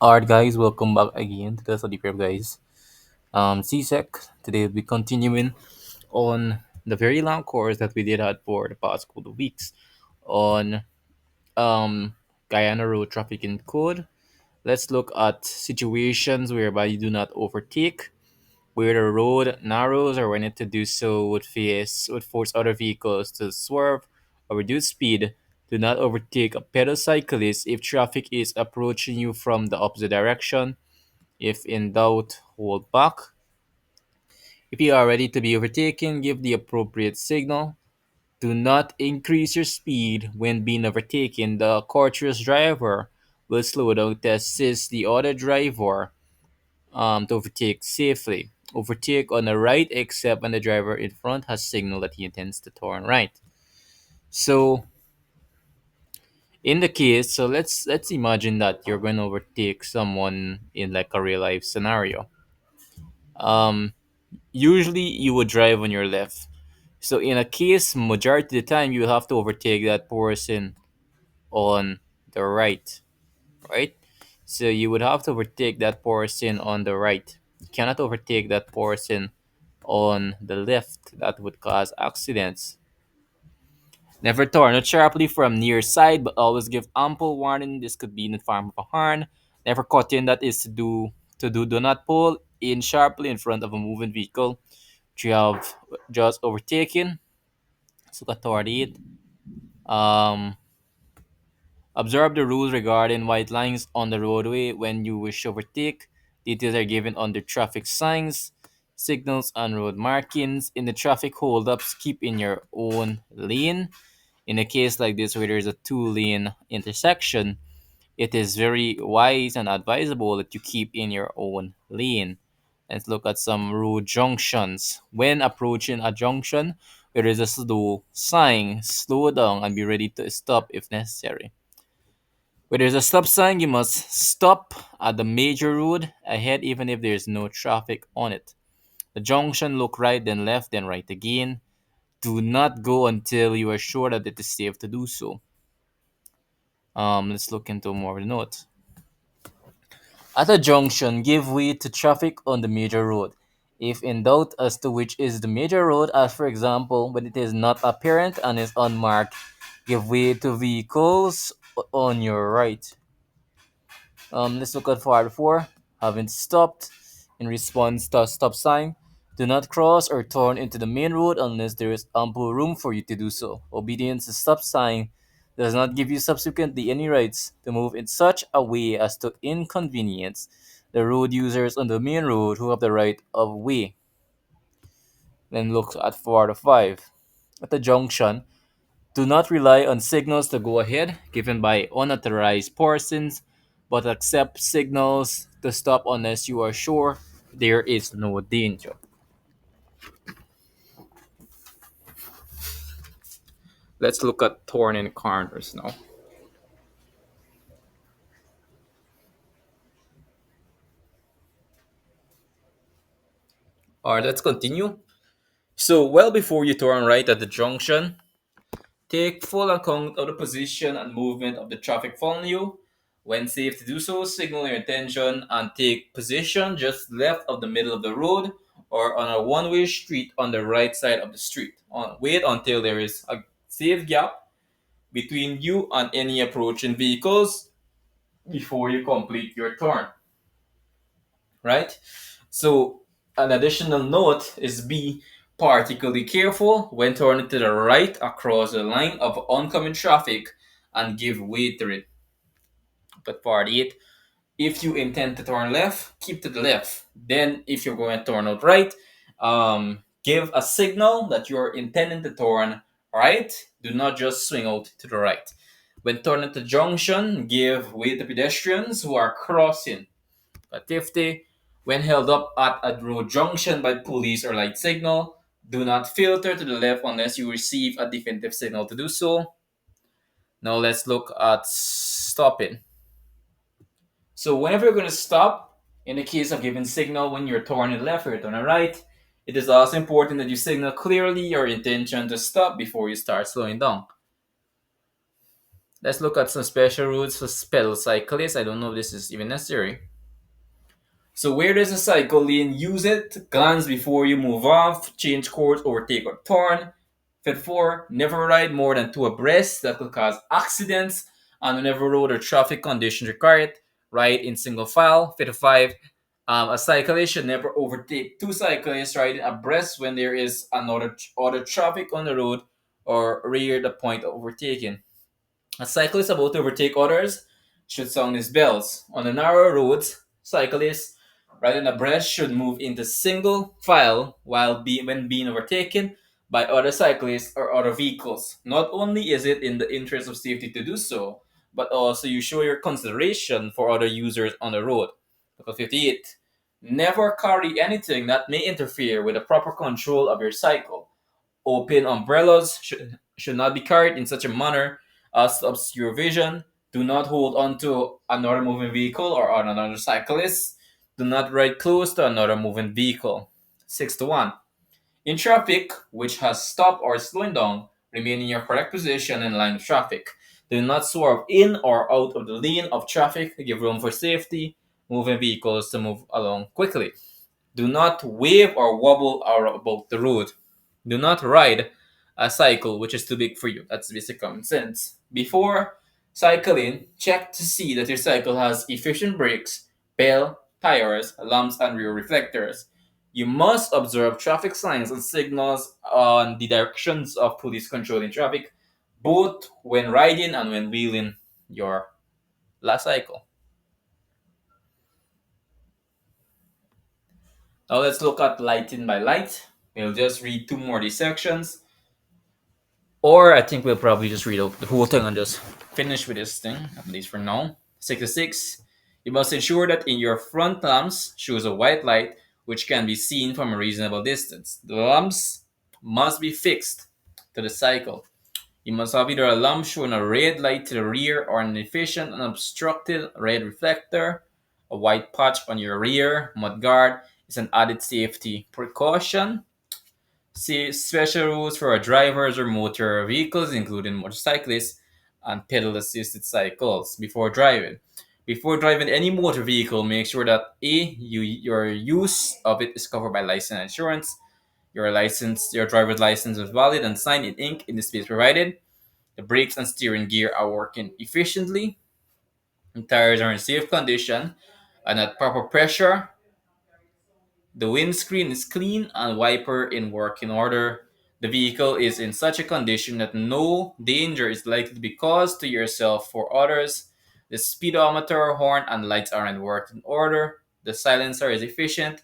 Alright, guys, welcome back again to the study prep, guys. CSEC. Today we'll be continuing on the very long course that we did had for the past couple of weeks on um Guyana road traffic and code. Let's look at situations whereby you do not overtake, where the road narrows or when it to do so would force other vehicles to swerve or reduce speed. Do not overtake a pedocyclist if traffic is approaching you from the opposite direction. If in doubt, hold back. If you are ready to be overtaken, give the appropriate signal. Do not increase your speed when being overtaken. The courteous driver will slow down to assist the other driver to overtake safely. Overtake on the right except when the driver in front has signaled that he intends to turn right. So in the case, so let's imagine that you're going to overtake someone in like a real life scenario. Um, Usually you would drive on your left. So in a case, majority of the time you will have to overtake that person on the right, right? So you would have to overtake that person on the right. You cannot overtake that person on the left. That would cause accidents. Never turn out sharply from near side, but always give ample warning. This could be in the form of a horn. Never cut in. That is do not pull in sharply in front of a moving vehicle which you have just overtaken. Suka toward Um, Observe the rules regarding white lines on the roadway when you wish to overtake. Details are given under traffic signs, signals, and road markings. In the traffic holdups, keep in your own lane. In a case like this where there's a two-lane intersection, it is very wise and advisable that you keep in your own lane. Let's look at some road junctions. When approaching a junction where there is a slow sign, slow down and be ready to stop if necessary. Where there's a stop sign, you must stop at the major road ahead even if there's no traffic on it. The junction, look right, then left, then right again. Do not go until you are sure that it is safe to do so. Let's look into more of the notes. At a junction, give way to traffic on the major road. If in doubt as to which is the major road, as for example, when it is not apparent and is unmarked, give way to vehicles on your right. Let's look at part 4. Having stopped in response to a stop sign, do not cross or turn into the main road unless there is ample room for you to do so. Obedience to stop sign does not give you subsequently any rights to move in such a way as to inconvenience the road users on the main road who have the right of way. Then look at part 5. At the junction, do not rely on signals to go ahead given by unauthorized persons, but accept signals to stop unless you are sure there is no danger. Let's look at turning corners now. Alright, let's continue. So, well before you turn right at the junction, take full account of the position and movement of the traffic following you. When safe to do so, signal your intention and take position just left of the middle of the road or on a one-way street on the right side of the street. Wait until there is a safe gap between you and any approaching vehicles before you complete your turn. Right? So, an additional note is be particularly careful when turning to the right across the line of oncoming traffic and give way to it. But part 8, if you intend to turn left, keep to the left. Then, if you're going to turn out right, give a signal that you're intending to turn right. Do not just swing out to the right. When turning to junction, give way to pedestrians who are crossing. But 50, when held up at a road junction by police or light signal, do not filter to the left unless you receive a definitive signal to do so. Now let's look at stopping. So whenever you're going to stop, in the case of giving signal when you're turning left or you're turning right, it is also important that you signal clearly your intention to stop before you start slowing down. Let's look at some special routes for pedal cyclists. I don't know if this is even necessary. So where there's a cycle lane, use it. Glance before you move off, change course, overtake or turn. Fit 4, never ride more than two abreast. That could cause accidents. And whenever road or traffic conditions require it, ride in single file. Fit 5, a cyclist should never overtake two cyclists riding abreast when there is another other traffic on the road or rear the point of overtaking. A cyclist about to overtake others should sound his bells. On the narrow roads, cyclists riding abreast should move into single file when being overtaken by other cyclists or other vehicles. Not only is it in the interest of safety to do so, but also you show your consideration for other users on the road. Article 58. Never carry anything that may interfere with the proper control of your cycle. Open umbrellas should not be carried in such a manner as to obscure vision. Do not hold onto another moving vehicle or on another cyclist. Do not ride close to another moving vehicle. 6 to 1. In traffic, which has stopped or slowing down, remain in your correct position in line of traffic. Do not swerve in or out of the lane of traffic. Give room for safety. Moving vehicles to move along quickly. Do not wave or wobble about the road. Do not ride a cycle which is too big for you. That's basic common sense. Before cycling, check to see that your cycle has efficient brakes, bell, tires, lamps, and rear reflectors. You must observe traffic signs and signals on the directions of police controlling traffic, both when riding and when wheeling your last cycle. Now let's look at lighting by light. We'll just read two more of these sections. Or I think we'll probably just read out the whole thing and just finish with this thing, at least for now. 66. You must ensure that in your front lamps shows a white light which can be seen from a reasonable distance. The lamps must be fixed to the cycle. You must have either a lamp showing a red light to the rear or an efficient unobstructed red reflector. A white patch on your rear mudguard is an added safety precaution. See special rules for drivers or motor vehicles, including motorcyclists and pedal assisted cycles before driving. Before driving any motor vehicle, make sure that your use of it is covered by license and insurance. Your driver's license is valid and signed in ink in the space provided. The brakes and steering gear are working efficiently. The tires are in safe condition and at proper pressure. The windscreen is clean and wiper in working order. The vehicle is in such a condition that no danger is likely to be caused to yourself or others. The speedometer, horn, and lights are in working order. The silencer is efficient,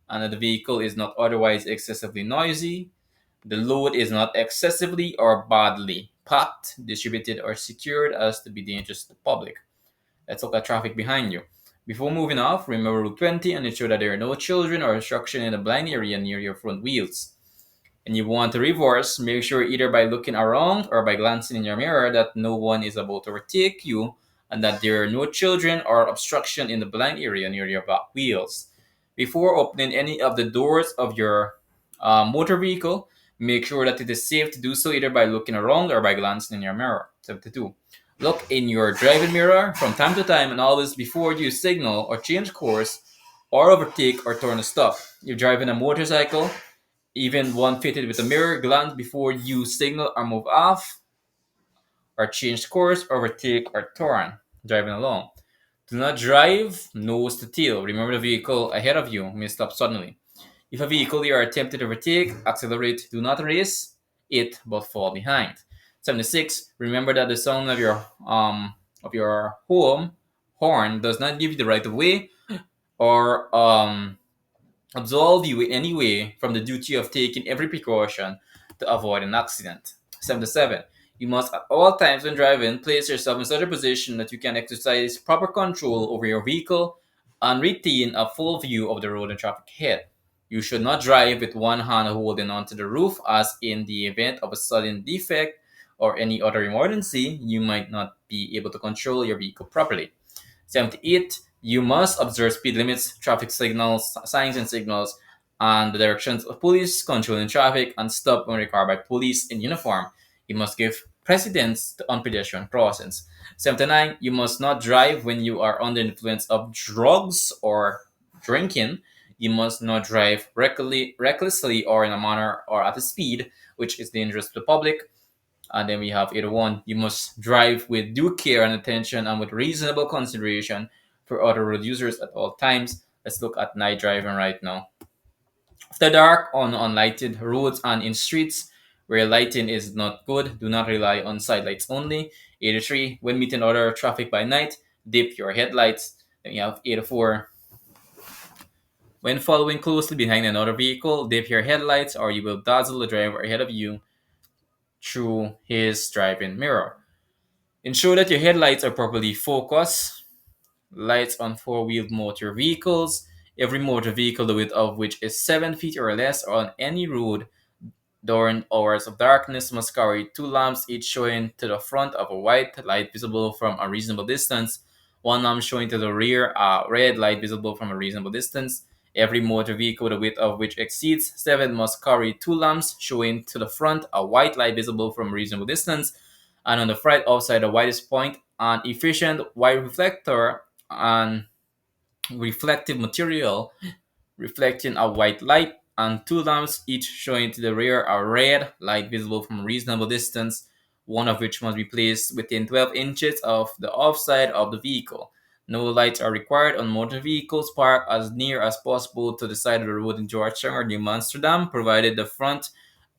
and the vehicle is not otherwise excessively noisy. The load is not excessively or badly packed, distributed, or secured as to be dangerous to the public. Let's look at traffic behind you. Before moving off, remember Route 20 and ensure that there are no children or obstruction in the blind area near your front wheels. And you want to reverse, make sure either by looking around or by glancing in your mirror that no one is about to overtake you and that there are no children or obstruction in the blind area near your back wheels. Before opening any of the doors of your motor vehicle, make sure that it is safe to do so either by looking around or by glancing in your mirror. 72. Look in your driving mirror from time to time and always before you signal or change course or overtake or turn a stop. You're driving a motorcycle, even one fitted with a mirror, glance before you signal or move off or change course, overtake or turn. Driving along. Do not drive nose to tail. Remember the vehicle ahead of you may stop suddenly. If a vehicle you are attempting to overtake, accelerate. Do not race it, but fall behind. 76. Remember that the sound of your home horn does not give you the right of way or absolve you in any way from the duty of taking every precaution to avoid an accident. 77. You must at all times when driving place yourself in such a position that you can exercise proper control over your vehicle and retain a full view of the road and traffic ahead. You should not drive with one hand holding onto the roof, as in the event of a sudden defect or any other emergency, you might not be able to control your vehicle properly. 78. You must observe speed limits, traffic signals, signs and signals, and the directions of police controlling traffic and stop when required by police in uniform. You must give precedence on pedestrian crossings. 79, you must not drive when you are under influence of drugs or drinking. You must not drive recklessly or in a manner or at a speed which is dangerous to the public. And then we have 81, you must drive with due care and attention and with reasonable consideration for other road users at all times. Let's look at night driving right now. After dark, on unlighted roads and in streets where lighting is not good, do not rely on side lights only. 83, when meeting other traffic by night, dip your headlights. Then you have 84, when following closely behind another vehicle, dip your headlights or you will dazzle the driver ahead of you through his driving mirror. Ensure that your headlights are properly focused. Lights on four-wheeled motor vehicles. Every motor vehicle, the width of which is 7 feet or less, on any road during hours of darkness must carry two lamps, each showing to the front of a white light visible from a reasonable distance, one lamp showing to the rear a red light visible from a reasonable distance. Every motor vehicle, the width of which exceeds 7, must carry two lamps showing to the front a white light visible from a reasonable distance, and on the right outside the widest point, an efficient white reflector and reflective material reflecting a white light, and two lamps, each showing to the rear a red light visible from a reasonable distance, one of which must be placed within 12 inches of the offside of the vehicle. No lights are required on motor vehicles parked as near as possible to the side of the road in Georgetown or New Amsterdam, provided the front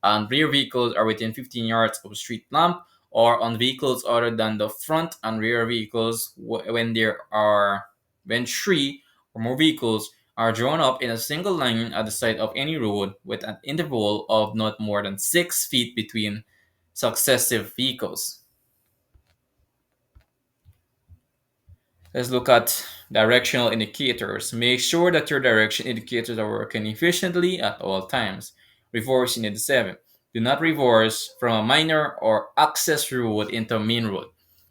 and rear vehicles are within 15 yards of a street lamp, or on vehicles other than the front and rear vehicles when three or more vehicles are drawn up in a single line at the side of any road with an interval of not more than 6 feet between successive vehicles. Let's look at directional indicators. Make sure that your direction indicators are working efficiently at all times. Reversing in the 7. Do not reverse from a minor or access road into a main road.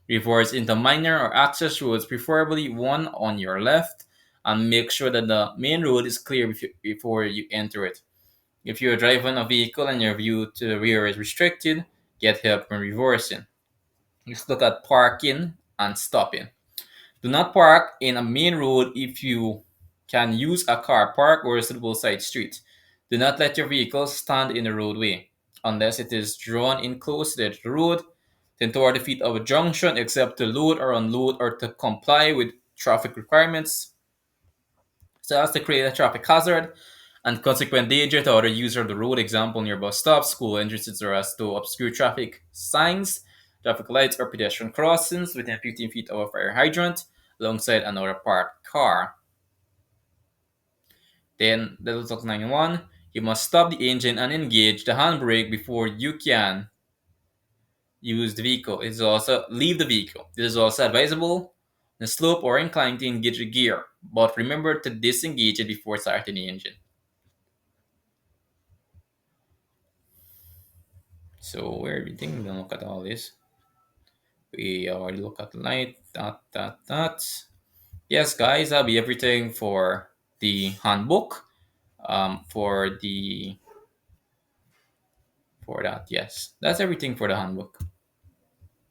Reverse into minor or access roads, preferably one on your left, and make sure that the main road is clear before you enter it. If you are driving a vehicle and your view to the rear is restricted, get help when reversing. Let's look at parking and stopping. Do not park in a main road if you can use a car park or a suitable side street. Do not let your vehicle stand in the roadway unless it is drawn in close to the road, then toward the feet of a junction except to load or unload or to comply with traffic requirements so as to create a traffic hazard and consequent danger to other user of the road. Example, near bus stops, school entrances, or as to obscure traffic signs, traffic lights, or pedestrian crossings within 15 feet of a fire hydrant alongside another parked car. Then, level 91, you must stop the engine and engage the handbrake before you can use the vehicle. It is also leave the vehicle. It is also advisable the slope or incline to engage the gear, but remember to disengage it before starting the engine. So where everything, we're gonna look at all this. We already look at the light, that. Yes, guys, that'll be everything for the handbook. For that, yes, that's everything for the handbook.